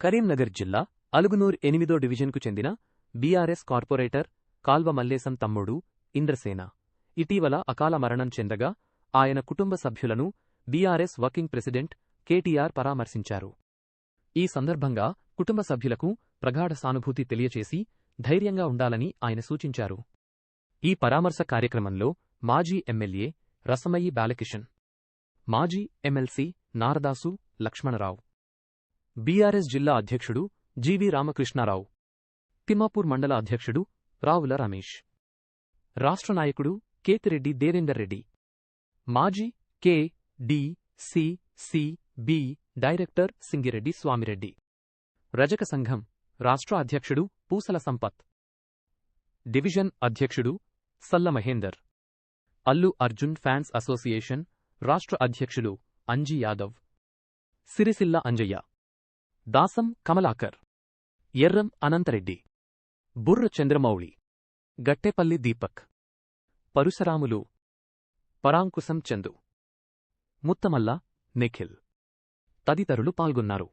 కరీంనగర్ జిల్లా అలుగునూర్ 8వ డివిజన్కు చెందిన బీఆర్ఎస్ కార్పొరేటర్ కాల్వ మల్లేశం తమ్ముడు ఇంద్రసేన ఇటీవల అకాల మరణం చెందగా ఆయన కుటుంబ సభ్యులను బీఆర్ఎస్ వర్కింగ్ ప్రెసిడెంట్ కేటీఆర్ పరామర్శించారు. ఈ సందర్భంగా కుటుంబ సభ్యులకు ప్రగాఢ సానుభూతి తెలియచేసి ధైర్యంగా ఉండాలని ఆయన సూచించారు. ఈ పరామర్శ కార్యక్రమంలో మాజీ ఎమ్మెల్యే రసమయి బాలకిషన్, మాజీ ఎమ్మెల్సీ నారదాసు లక్ష్మణరావు, బీఆర్ఎస్ జిల్లా అధ్యక్షుడు జీవీ రామకృష్ణారావు, తిమ్మాపూర్ మండల అధ్యక్షుడు రావుల రమేష్, రాష్ట్ర నాయకుడు కేతిరెడ్డి దేవేందర్ రెడ్డి, మాజీ కె.డి.సి.సి.బి. డైరెక్టర్ సింగిరెడ్డి స్వామిరెడ్డి, రజక సంఘం రాష్ట్ర అధ్యక్షుడు పూసల సంపత్, డివిజన్ అధ్యక్షుడు సల్ల మహేందర్, అల్లు అర్జున్ ఫ్యాన్స్ అసోసియేషన్ రాష్ట్ర అధ్యక్షులు అంజీ యాదవ్, సిరిసిల్ల అంజయ్య, దాసం కమలాకర్, ఎర్రం అనంతరెడ్డి, బుర్ర చంద్రమౌళి, గట్టెపల్లి దీపక్, పరుశరాములు, పరాంకుశం చందు, ముత్తమల్ల నిఖిల్ తదితరులు పాల్గొన్నారు.